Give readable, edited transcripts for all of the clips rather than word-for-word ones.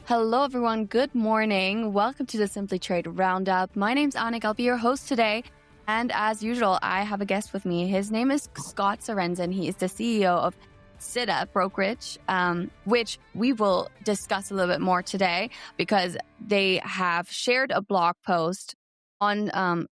Hello, everyone. Good morning. Welcome to the Simply Trade Roundup. My name's Annik. I'll be your host today. And as usual, I have a guest with me. His name is Scott Sorenson. He is the CEO of SIDA Brokerage, which we will discuss a little bit more today because they have shared a blog post on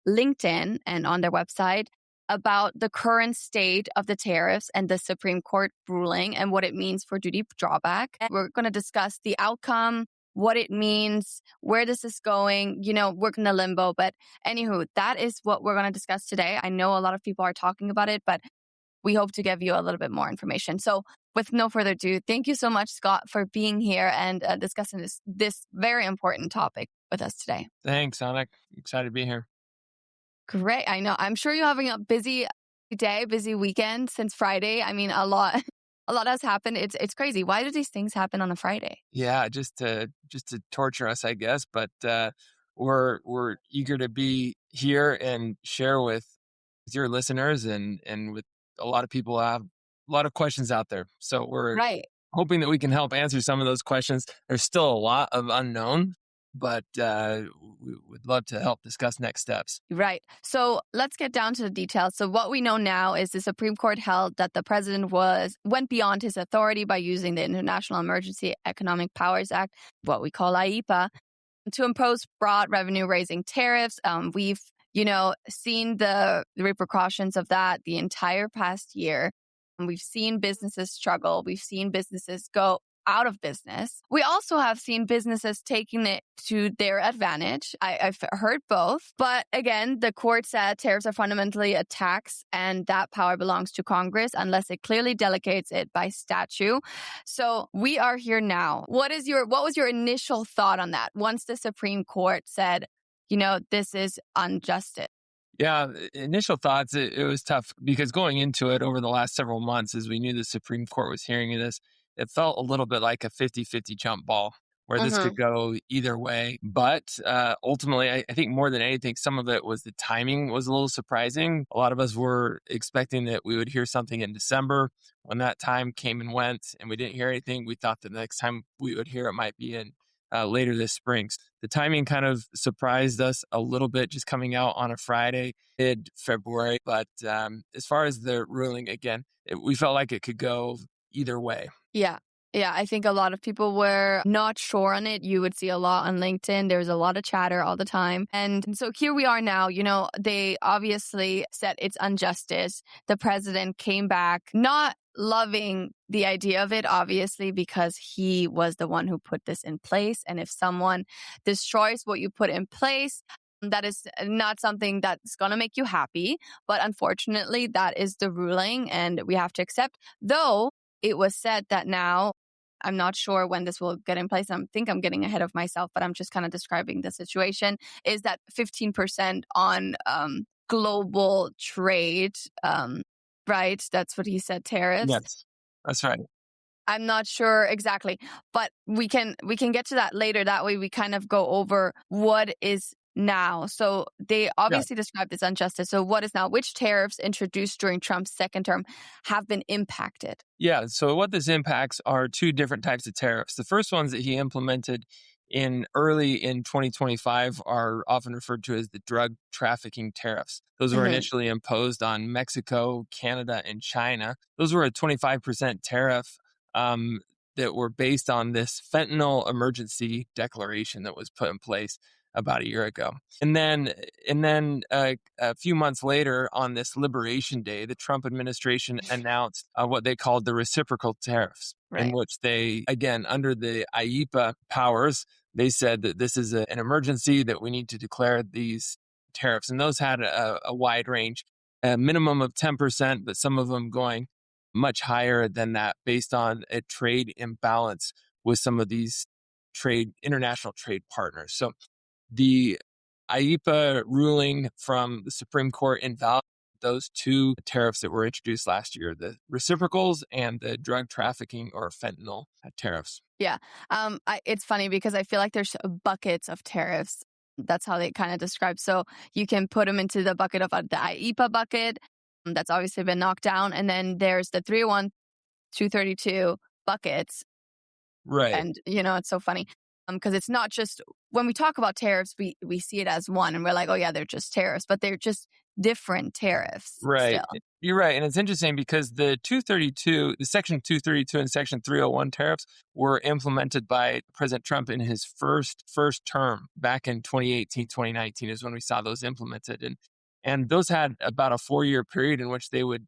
LinkedIn and on their website about the current state of the tariffs and the Supreme Court ruling and what it means for duty drawback. And we're going to discuss the outcome, what it means, where this is going. We're in a limbo. But anywho, that is what we're going to discuss today. I know a lot of people are talking about it, but we hope to give you a little bit more information. So with no further ado, thank you so much, Scott, for being here and discussing this very important topic with us today. Thanks, Annik. Excited to be here. Great. I know. I'm sure you're having a busy day, busy weekend since Friday. I mean, a lot has happened. It's crazy. Why do these things happen on a Friday? Yeah, just to torture us, I guess. But we're eager to be here and share with your listeners and with a lot of people have a lot of questions out there. So we're hoping that we can help answer some of those questions. There's still a lot of unknown, but we would love to help discuss next steps. Right. So let's get down to the details. So what we know now is the Supreme Court held that the president went beyond his authority by using the International Emergency Economic Powers Act, what we call IEEPA, to impose broad revenue-raising tariffs. We've seen the repercussions of that the entire past year. We've seen businesses struggle. We've seen businesses go out of business. We also have seen businesses taking it to their advantage. I've heard both. But again, the court said tariffs are fundamentally a tax and that power belongs to Congress unless it clearly delegates it by statute. So we are here now. What was your initial thought on that once the Supreme Court said, this is unjust? Yeah, initial thoughts, it was tough because going into it over the last several months, as we knew the Supreme Court was hearing this, it felt a little bit like a 50-50 jump ball where this could go either way. But ultimately, I think more than anything, some of it was the timing was a little surprising. A lot of us were expecting that we would hear something in December. When that time came and went and we didn't hear anything, we thought the next time we would hear it might be in later this spring. The timing kind of surprised us a little bit just coming out on a Friday, mid-February. But as far as the ruling, again, we felt like it could go either way. Yeah, I think a lot of people were not sure on it. You would see a lot on LinkedIn. There was a lot of chatter all the time. And so here we are now. They obviously said it's injustice. The president came back not loving the idea of it, obviously, because he was the one who put this in place. And if someone destroys what you put in place, that is not something that's going to make you happy. But unfortunately, that is the ruling and we have to accept. Though it was said that now, I'm not sure when this will get in place. I think I'm getting ahead of myself, but I'm just kind of describing the situation, is that 15% on global trade, right? That's what he said, tariffs. Yes, that's right. I'm not sure exactly, but we can get to that later. That way we kind of go over what is now. So they obviously described this injustice. So what is now? Which tariffs introduced during Trump's second term have been impacted? Yeah, so what this impacts are two different types of tariffs. The first ones that he implemented early in 2025 are often referred to as the drug trafficking tariffs. Those were initially imposed on Mexico, Canada, and China. Those were a 25% tariff that were based on this fentanyl emergency declaration that was put in place about a year ago. And then a few months later, on this Liberation Day, the Trump administration announced what they called the reciprocal tariffs, in which they, again, under the IEEPA powers, they said that this is an emergency, that we need to declare these tariffs. And those had a wide range, a minimum of 10%, but some of them going much higher than that based on a trade imbalance with some of these international trade partners. So the IEEPA ruling from the Supreme Court invalidated those two tariffs that were introduced last year, the reciprocals and the drug trafficking or fentanyl tariffs. Yeah. It's funny because I feel like there's buckets of tariffs. That's how they kind of describe. So you can put them into the bucket of the IEEPA bucket. That's obviously been knocked down. And then there's the 301, 232 buckets. Right. And, it's so funny. Because it's not just, when we talk about tariffs, we see it as one and we're like, oh yeah, they're just tariffs, but they're just different tariffs Right. still. You're right. And it's interesting because the Section 232 and Section 301 tariffs were implemented by President Trump in his first term back in 2018, 2019 is when we saw those implemented. And those had about a 4-year period in which they would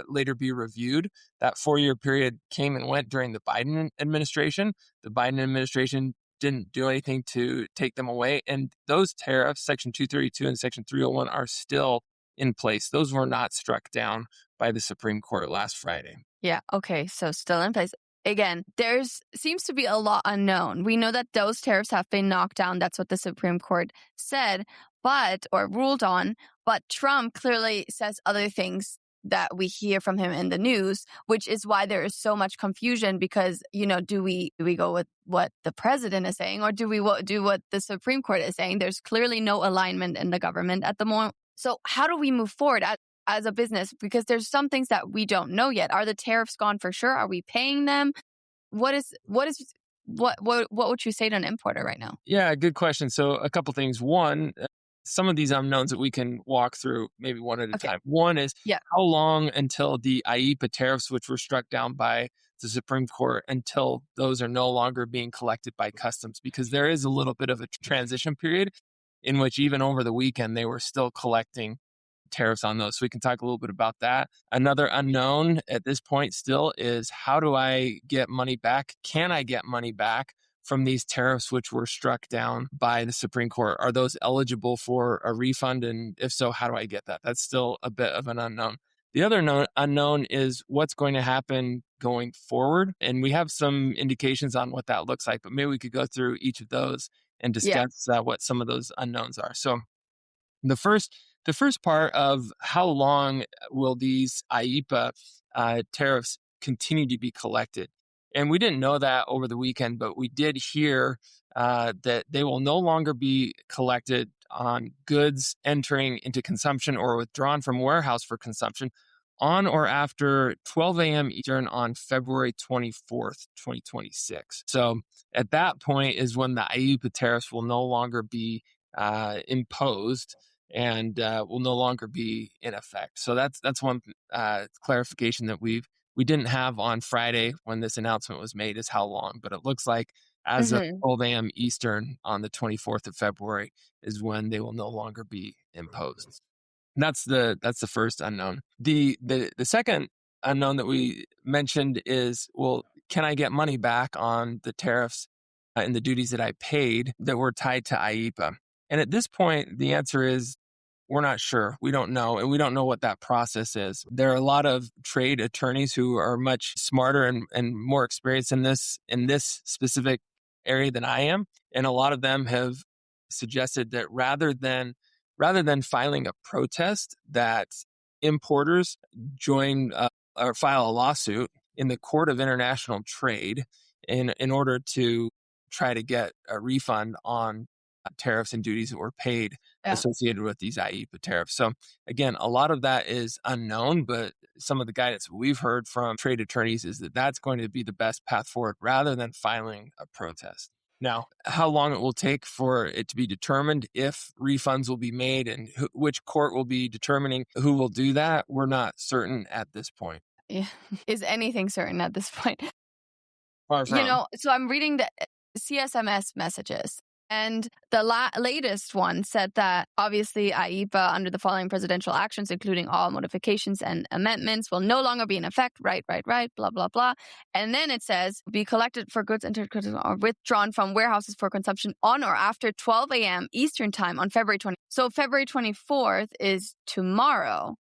later be reviewed. That 4-year period came and went during the Biden administration. The Biden administration didn't do anything to take them away. And those tariffs, Section 232 and Section 301, are still in place. Those were not struck down by the Supreme Court last Friday. Yeah. Okay. So still in place. Again, seems to be a lot unknown. We know that those tariffs have been knocked down. That's what the Supreme Court said, or ruled on. But Trump clearly says other things that we hear from him in the news, which is why there is so much confusion because, do we go with what the president is saying or do we do what the Supreme Court is saying? There's clearly no alignment in the government at the moment. So how do we move forward as a business? Because there's some things that we don't know yet. Are the tariffs gone for sure? Are we paying them? What would you say to an importer right now? Yeah, good question. So a couple things. One, some of these unknowns that we can walk through maybe one at a time. One is how long until the IEEPA tariffs, which were struck down by the Supreme Court, until those are no longer being collected by customs, because there is a little bit of a transition period in which even over the weekend, they were still collecting tariffs on those. So we can talk a little bit about that. Another unknown at this point still is how do I get money back? Can I get money back from these tariffs which were struck down by the Supreme Court? Are those eligible for a refund? And if so, how do I get that? That's still a bit of an unknown. The other unknown is what's going to happen going forward. And we have some indications on what that looks like, but maybe we could go through each of those and discuss what some of those unknowns are. So the first part of how long will these IEEPA tariffs continue to be collected? And we didn't know that over the weekend, but we did hear that they will no longer be collected on goods entering into consumption or withdrawn from warehouse for consumption on or after 12 a.m. Eastern on February 24th, 2026. So at that point is when the IEEPA tariffs will no longer be imposed and will no longer be in effect. So that's one clarification that we didn't have on Friday when this announcement was made, is how long. But it looks like as of 12 a.m. Eastern on the 24th of February is when they will no longer be imposed. And that's the first unknown. The second unknown that we mentioned is, well, can I get money back on the tariffs and the duties that I paid that were tied to IEEPA? And at this point, the answer is we're not sure. We don't know. And we don't know what that process is. There are a lot of trade attorneys who are much smarter and more experienced in this specific area than I am. And a lot of them have suggested that rather than filing a protest, that importers join or file a lawsuit in the Court of International Trade in order to try to get a refund on tariffs and duties that were paid associated with these IEEPA tariffs. So again, a lot of that is unknown, but some of the guidance we've heard from trade attorneys is that that's going to be the best path forward rather than filing a protest. Now, how long it will take for it to be determined if refunds will be made and which court will be determining who will do that, we're not certain at this point. Yeah. Is anything certain at this point? Far from. So I'm reading the CSMS messages. And the latest one said that obviously IEEPA under the following presidential actions, including all modifications and amendments, will no longer be in effect, right, blah, blah, blah. And then it says, be collected for goods entered or withdrawn from warehouses for consumption on or after 12 a.m. Eastern time on February 20th. So February 24th is tomorrow.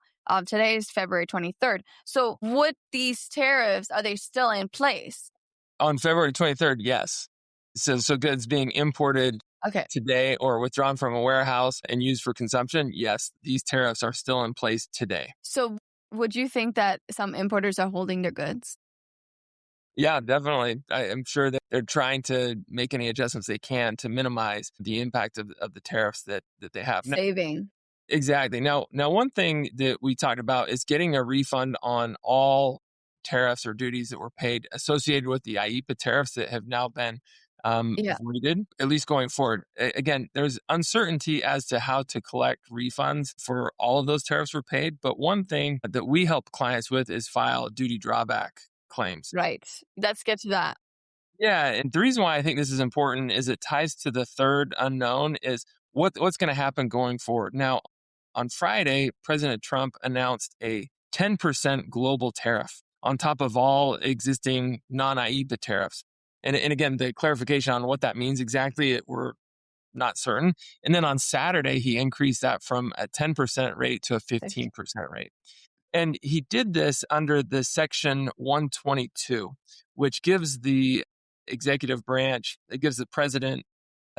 Today is February 23rd. So would these tariffs, are they still in place? On February 23rd, yes. So goods being imported today or withdrawn from a warehouse and used for consumption, yes, these tariffs are still in place today. So would you think that some importers are holding their goods? Yeah, definitely. I'm sure that they're trying to make any adjustments they can to minimize the impact of the tariffs that they have. Saving. Exactly. Now, one thing that we talked about is getting a refund on all tariffs or duties that were paid associated with the IEEPA tariffs that have now been avoided, at least going forward. Again, there's uncertainty as to how to collect refunds for all of those tariffs were paid. But one thing that we help clients with is file duty drawback claims. Right. Let's get to that. Yeah, and the reason why I think this is important is it ties to the third unknown is what's going to happen going forward. Now, on Friday, President Trump announced a 10% global tariff on top of all existing non-IEEPA tariffs. And again, the clarification on what that means exactly, we're not certain. And then on Saturday, he increased that from a 10% rate to a 15% rate. And he did this under the Section 122, which gives the executive branch, it gives the president,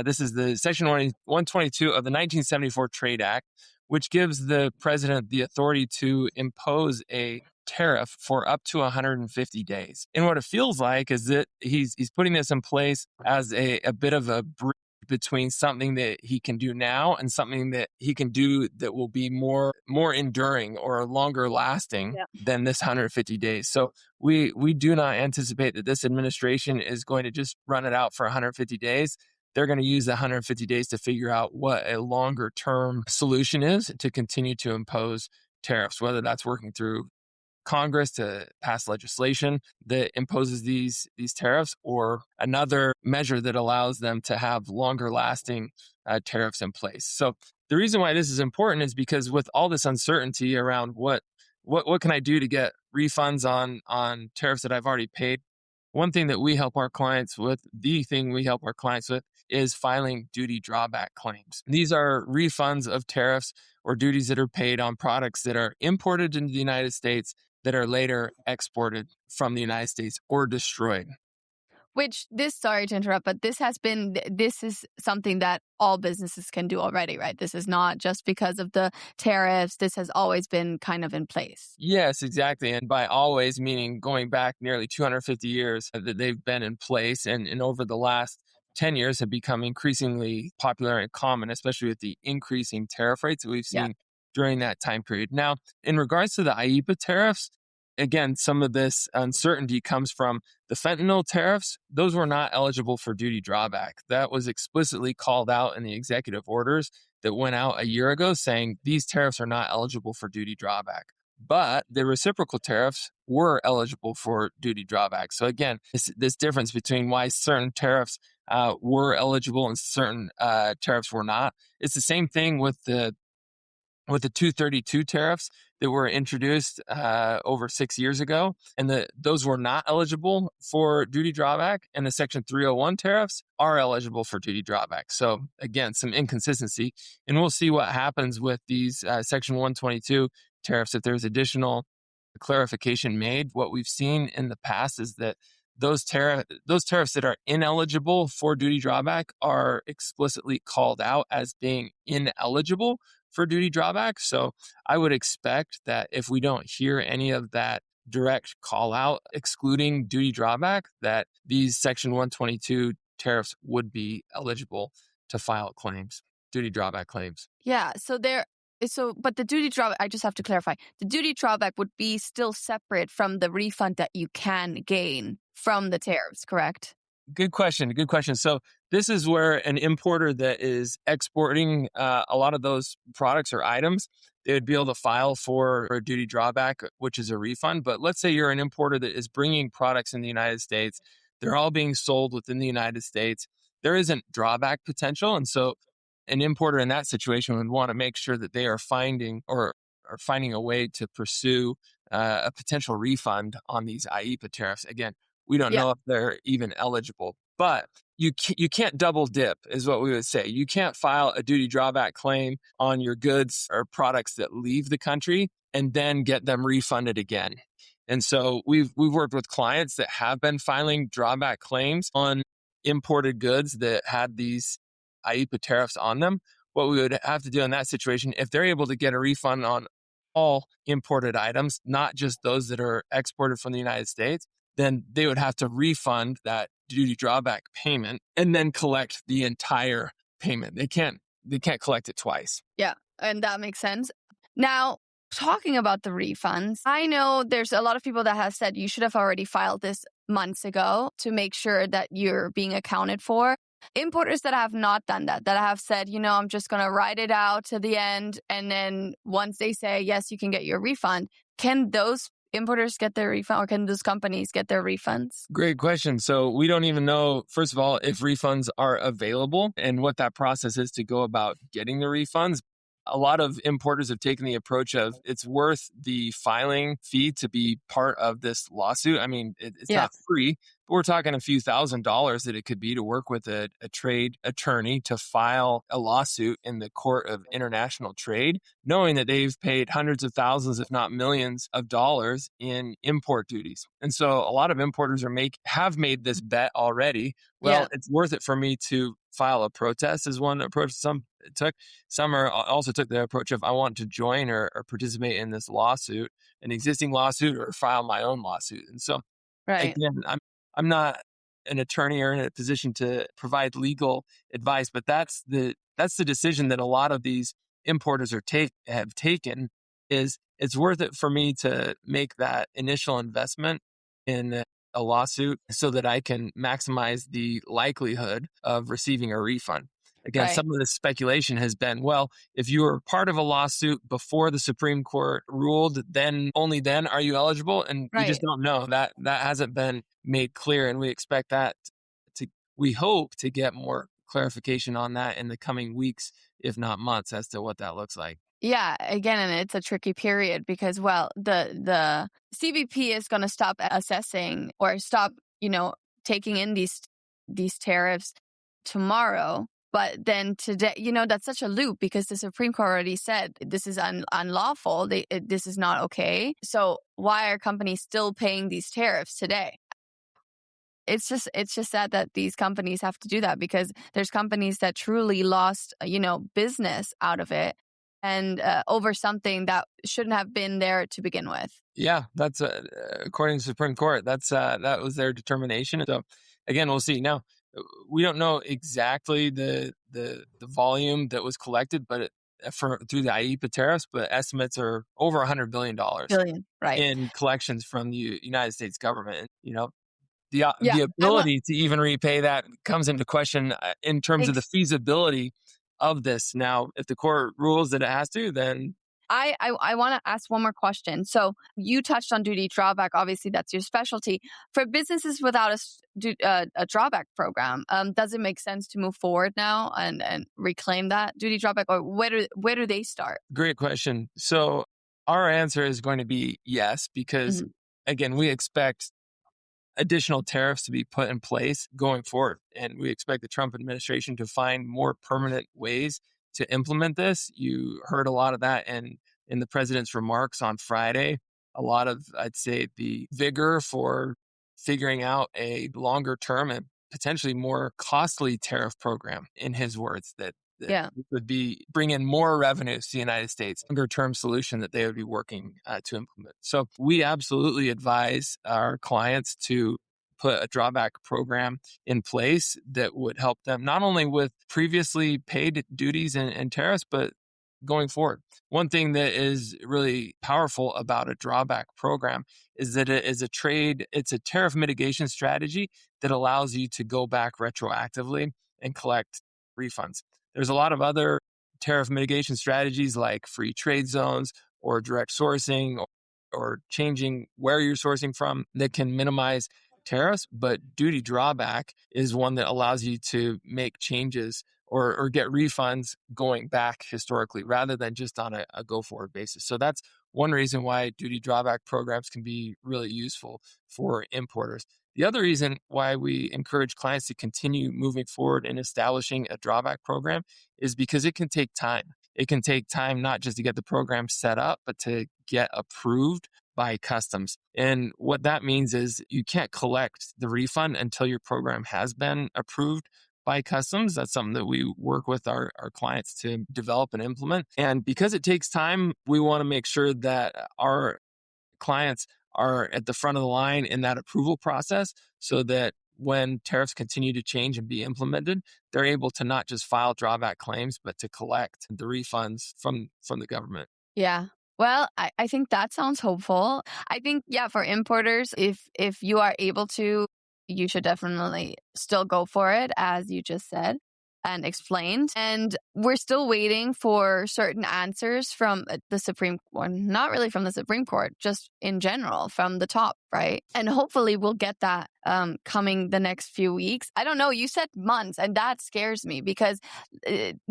this is the Section 122 of the 1974 Trade Act, which gives the president the authority to impose a tariff for up to 150 days. And what it feels like is that he's putting this in place as a bit of a bridge between something that he can do now and something that he can do that will be more enduring or longer lasting than this 150 days. So we do not anticipate that this administration is going to just run it out for 150 days. They're going to use the 150 days to figure out what a longer term solution is to continue to impose tariffs, whether that's working through Congress to pass legislation that imposes these tariffs or another measure that allows them to have longer lasting tariffs in place. So the reason why this is important is because with all this uncertainty around what can I do to get refunds on tariffs that I've already paid, one thing that we help our clients with, is filing duty drawback claims. These are refunds of tariffs or duties that are paid on products that are imported into the United States that are later exported from the United States or destroyed. Sorry to interrupt, but this is something that all businesses can do already, right? This is not just because of the tariffs. This has always been kind of in place. Yes, exactly. And by always, meaning going back nearly 250 years that they've been in place, and over the last 10 years have become increasingly popular and common, especially with the increasing tariff rates that we've seen during that time period. Now, in regards to the IEEPA tariffs, again, some of this uncertainty comes from the fentanyl tariffs. Those were not eligible for duty drawback. That was explicitly called out in the executive orders that went out a year ago saying these tariffs are not eligible for duty drawback. But the reciprocal tariffs were eligible for duty drawback. So again, this difference between why certain tariffs were eligible and certain tariffs were not. It's the same thing with the 232 tariffs that were introduced over 6 years ago, and those were not eligible for duty drawback, and the Section 301 tariffs are eligible for duty drawback. So again, some inconsistency, and we'll see what happens with these Section 122 tariffs if there's additional clarification made. What we've seen in the past is that those tariffs that are ineligible for duty drawback are explicitly called out as being ineligible for duty drawback. So I would expect that if we don't hear any of that direct call out excluding duty drawback, that these Section 122 tariffs would be eligible to file claims, duty drawback claims. Yeah. But the duty drawback, I just have to clarify, the duty drawback would be still separate from the refund that you can gain from the tariffs, correct? Good question. So this is where an importer that is exporting a lot of those products or items, they would be able to file for a duty drawback, which is a refund. But let's say you're an importer that is bringing products in the United States. They're all being sold within the United States. There isn't drawback potential. And so an importer in that situation would want to make sure that they are finding a way to pursue a potential refund on these IEEPA tariffs. Again, we don't know if they're even eligible, but you can't double dip is what we would say. You can't file a duty drawback claim on your goods or products that leave the country and then get them refunded again. And so we've worked with clients that have been filing drawback claims on imported goods that had these IEEPA tariffs on them. What we would have to do in that situation, if they're able to get a refund on all imported items, not just those that are exported from the United States, then they would have to refund that duty drawback payment and then collect the entire payment. They can't collect it twice. Yeah, and that makes sense. Now, Talking about the refunds, I know there's a lot of people that have said you should have already filed this months ago to make sure that you're being accounted for. Importers that have not done that have said, I'm just going to ride it out to the end. And then once they say, yes, you can get your refund, can those importers get their refund, or can those companies get their refunds? Great question. So we don't even know, first of all, if refunds are available and what that process is to go about getting the refunds. A lot of importers have taken the approach of it's worth the filing fee to be part of this lawsuit. I mean, it's not free, but we're talking a few $1,000s that it could be to work with a trade attorney to file a lawsuit in the Court of International Trade, knowing that they've paid hundreds of thousands, if not millions of dollars in import duties. And so a lot of importers have made this bet already. Well, it's worth it for me to file a protest, is one approach some took. Some also took the approach of I want to join or participate in this lawsuit, an existing lawsuit, or file my own lawsuit. And so, again, I'm not an attorney or in a position to provide legal advice, but that's the decision that a lot of these importers have taken. Is it's worth it for me to make that initial investment in a lawsuit so that I can maximize the likelihood of receiving a refund. Again, some of the speculation has been, well, if you were part of a lawsuit before the Supreme Court ruled, then only then are you eligible? And we just don't know. That hasn't been made clear, and we expect that we hope to get more clarification on that in the coming weeks, if not months, as to what that looks like. Yeah, again, and it's a tricky period because, well, the CBP is going to stop assessing or stop, taking in these tariffs tomorrow. But then today, that's such a loop because the Supreme Court already said this is unlawful. This is not okay. So why are companies still paying these tariffs today? It's just sad that these companies have to do that because there's companies that truly lost, business out of it. And over something that shouldn't have been there to begin with. Yeah, that's according to the Supreme Court. That was their determination. So again, we'll see. Now, we don't know exactly the volume that was collected, but through the IEEPA tariffs, but estimates are over $100 billion in collections from the United States government. The ability to even repay that comes into question in terms of the feasibility of this. Now, if the court rules that it has to, then I want to ask one more question. So you touched on duty drawback. Obviously, that's your specialty. For businesses without a drawback program, does it make sense to move forward now and reclaim that duty drawback, or where do they start? Great question. So our answer is going to be yes, because again, we expect additional tariffs to be put in place going forward. And we expect the Trump administration to find more permanent ways to implement this. You heard a lot of that in the president's remarks on Friday. A lot of, I'd say, the vigor for figuring out a longer term and potentially more costly tariff program, in his words, that would bring in more revenues to the United States, longer term solution that they would be working to implement. So we absolutely advise our clients to put a drawback program in place that would help them not only with previously paid duties and tariffs, but going forward. One thing that is really powerful about a drawback program is that it's a tariff mitigation strategy that allows you to go back retroactively and collect refunds. There's a lot of other tariff mitigation strategies like free trade zones or direct sourcing or changing where you're sourcing from that can minimize tariffs, but duty drawback is one that allows you to make changes or get refunds going back historically rather than just on a go-forward basis. So that's one reason why duty drawback programs can be really useful for importers. The other reason why we encourage clients to continue moving forward in establishing a drawback program is because it can take time. It can take time not just to get the program set up, but to get approved by customs. And what that means is you can't collect the refund until your program has been approved by customs. That's something that we work with our clients to develop and implement. And because it takes time, we want to make sure that our clients are at the front of the line in that approval process so that when tariffs continue to change and be implemented, they're able to not just file drawback claims, but to collect the refunds from the government. Yeah. Well, I think that sounds hopeful. I think, yeah, for importers, if you are able to, you should definitely still go for it, as you just said and explained. And we're still waiting for certain answers from the Supreme Court, not really from the Supreme Court, just in general from the top, right? And hopefully we'll get that coming the next few weeks. I don't know. You said months, and that scares me because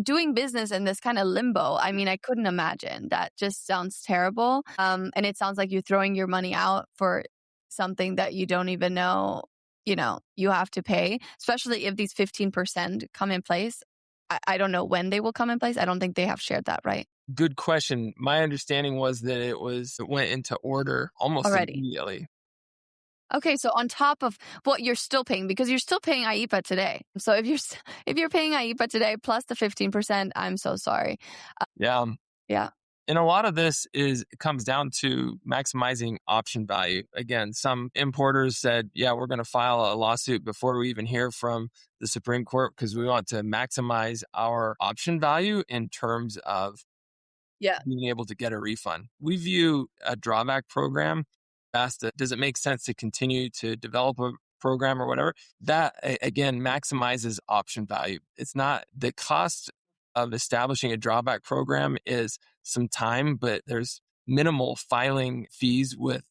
doing business in this kind of limbo, I mean, I couldn't imagine. That just sounds terrible. And it sounds like you're throwing your money out for something that you don't even know, you have to pay, especially if these 15% come in place. I don't know when they will come in place. I don't think they have shared that, right? Good question. My understanding was that it went into order almost Already. immediately. Okay, so on top of what you're still paying, because you're still paying IEEPA today. So if you're paying IEEPA today plus the 15%, I'm so sorry. Yeah. Yeah. And a lot of this it comes down to maximizing option value. Again, some importers said, yeah, we're going to file a lawsuit before we even hear from the Supreme Court because we want to maximize our option value in terms of being able to get a refund. We view a drawback program as does it make sense to continue to develop a program or whatever? That, again, maximizes option value. It's not the cost of establishing a drawback program is some time, but there's minimal filing fees with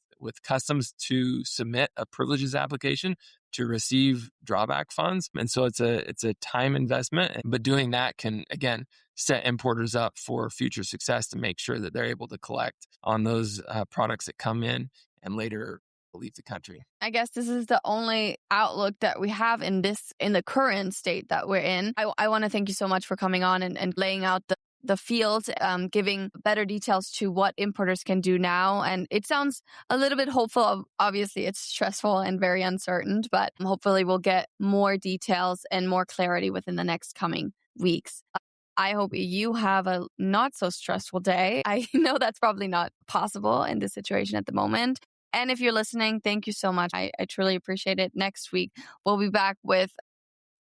customs to submit a privileges application to receive drawback funds. And so it's a time investment, but doing that can, again, set importers up for future success to make sure that they're able to collect on those products that come in and later leave the country. I guess this is the only outlook that we have in the current state that we're in. I want to thank you so much for coming on and laying out the field, giving better details to what importers can do now. And it sounds a little bit hopeful. Obviously, it's stressful and very uncertain, but hopefully we'll get more details and more clarity within the next coming weeks. I hope you have a not so stressful day. I know that's probably not possible in this situation at the moment. And if you're listening, thank you so much. I truly appreciate it. Next week, we'll be back with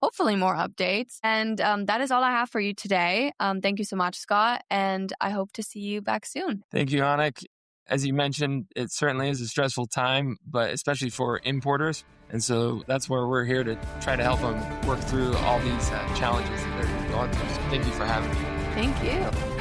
hopefully more updates. And that is all I have for you today. Thank you so much, Scott. And I hope to see you back soon. Thank you, Annik. As you mentioned, it certainly is a stressful time, but especially for importers. And so that's where we're here to try to help them work through all these challenges that they're going through. So thank you for having me. Thank you.